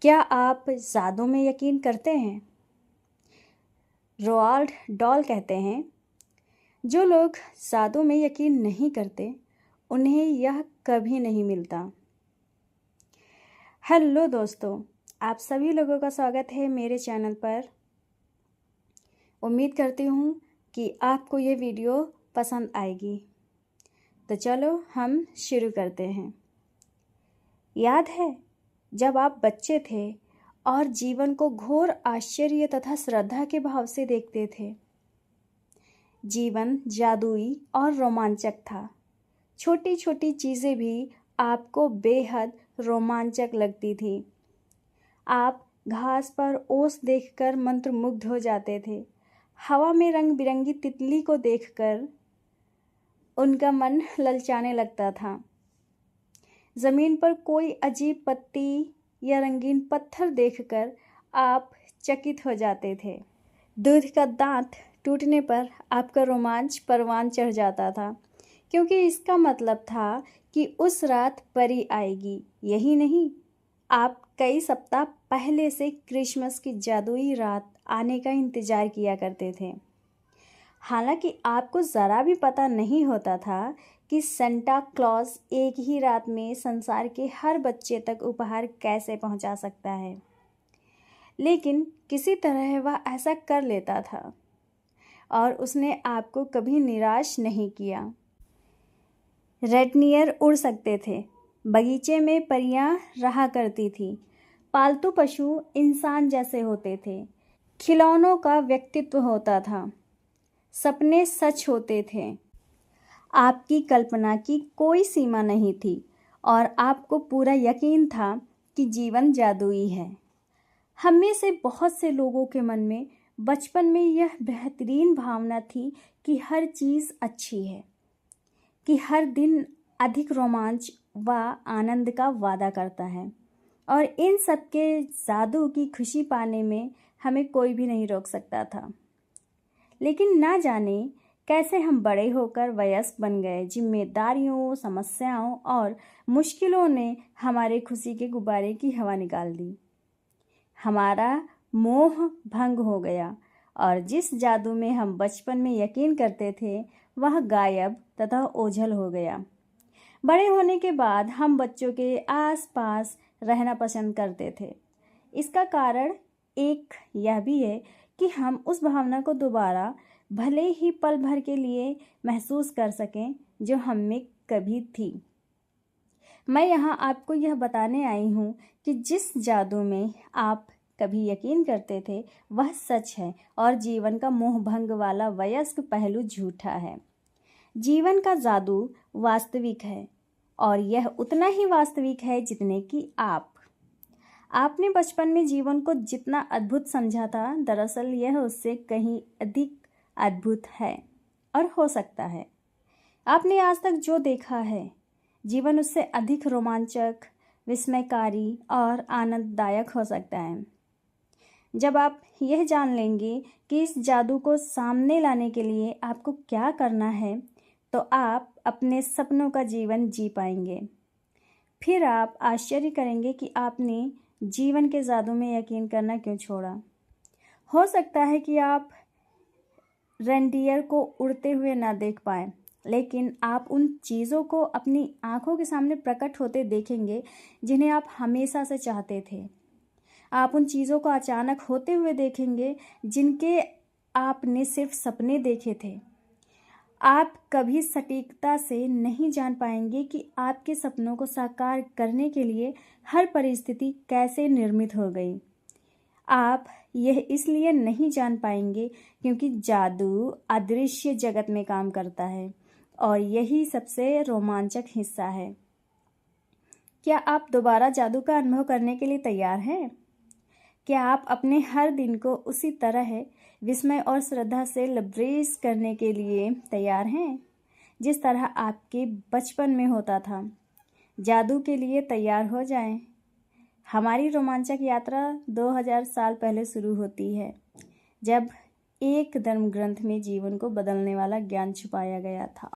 क्या आप जादू में यकीन करते हैं? रोआल्ड डॉल कहते हैं, जो लोग जादू में यकीन नहीं करते उन्हें यह कभी नहीं मिलता। हेलो दोस्तों, आप सभी लोगों का स्वागत है मेरे चैनल पर। उम्मीद करती हूँ कि आपको ये वीडियो पसंद आएगी। तो चलो हम शुरू करते हैं। याद है जब आप बच्चे थे और जीवन को घोर आश्चर्य तथा श्रद्धा के भाव से देखते थे। जीवन जादुई और रोमांचक था। छोटी छोटी चीज़ें भी आपको बेहद रोमांचक लगती थी। आप घास पर ओस देखकर मंत्रमुग्ध हो जाते थे। हवा में रंग बिरंगी तितली को देखकर उनका मन ललचाने लगता था। ज़मीन पर कोई अजीब पत्ती या रंगीन पत्थर देखकर आप चकित हो जाते थे। दूध का दांत टूटने पर आपका रोमांच परवान चढ़ जाता था, क्योंकि इसका मतलब था कि उस रात परी आएगी। यही नहीं, आप कई सप्ताह पहले से क्रिसमस की जादुई रात आने का इंतज़ार किया करते थे। हालांकि आपको ज़रा भी पता नहीं होता था कि सेंटा क्लॉज एक ही रात में संसार के हर बच्चे तक उपहार कैसे पहुंचा सकता है, लेकिन किसी तरह वह ऐसा कर लेता था और उसने आपको कभी निराश नहीं किया। रेटनियर उड़ सकते थे, बगीचे में परियां रहा करती थी, पालतू पशु इंसान जैसे होते थे, खिलौनों का व्यक्तित्व होता था, सपने सच होते थे। आपकी कल्पना की कोई सीमा नहीं थी और आपको पूरा यकीन था कि जीवन जादुई है। हम में से बहुत से लोगों के मन में बचपन में यह बेहतरीन भावना थी कि हर चीज़ अच्छी है, कि हर दिन अधिक रोमांच व आनंद का वादा करता है और इन सब के जादू की खुशी पाने में हमें कोई भी नहीं रोक सकता था। लेकिन ना जाने कैसे हम बड़े होकर वयस्क बन गए। जिम्मेदारियों, समस्याओं और मुश्किलों ने हमारे खुशी के गुब्बारे की हवा निकाल दी। हमारा मोह भंग हो गया और जिस जादू में हम बचपन में यकीन करते थे वह गायब तथा ओझल हो गया। बड़े होने के बाद हम बच्चों के आसपास रहना पसंद करते थे। इसका कारण एक यह भी है कि हम उस भावना को दोबारा भले ही पल भर के लिए महसूस कर सकें जो हम में कभी थी। मैं यहाँ आपको यह बताने आई हूँ कि जिस जादू में आप कभी यकीन करते थे वह सच है और जीवन का मोह भंग वाला वयस्क पहलू झूठा है। जीवन का जादू वास्तविक है और यह उतना ही वास्तविक है जितने कि आपने बचपन में जीवन को जितना अद्भुत समझा था, दरअसल यह उससे कहीं अधिक अद्भुत है और हो सकता है। आपने आज तक जो देखा है, जीवन उससे अधिक रोमांचक, विस्मयकारी और आनंददायक हो सकता है। जब आप यह जान लेंगे कि इस जादू को सामने लाने के लिए आपको क्या करना है, तो आप अपने सपनों का जीवन जी पाएंगे। फिर आप आश्चर्य करेंगे कि आपने जीवन के जादू में यकीन करना क्यों छोड़ा। हो सकता है कि आप रेनडियर को उड़ते हुए ना देख पाएं, लेकिन आप उन चीज़ों को अपनी आंखों के सामने प्रकट होते देखेंगे जिन्हें आप हमेशा से चाहते थे। आप उन चीज़ों को अचानक होते हुए देखेंगे जिनके आपने सिर्फ सपने देखे थे। आप कभी सटीकता से नहीं जान पाएंगे कि आपके सपनों को साकार करने के लिए हर परिस्थिति कैसे निर्मित हो गई। आप यह इसलिए नहीं जान पाएंगे क्योंकि जादू अदृश्य जगत में काम करता है और यही सबसे रोमांचक हिस्सा है। क्या आप दोबारा जादू का अनुभव करने के लिए तैयार हैं? क्या आप अपने हर दिन को उसी तरह विस्मय और श्रद्धा से लबरेज करने के लिए तैयार हैं जिस तरह आपके बचपन में होता था? जादू के लिए तैयार हो जाएं। हमारी रोमांचक यात्रा 2000 साल पहले शुरू होती है, जब एक धर्म ग्रंथ में जीवन को बदलने वाला ज्ञान छुपाया गया था।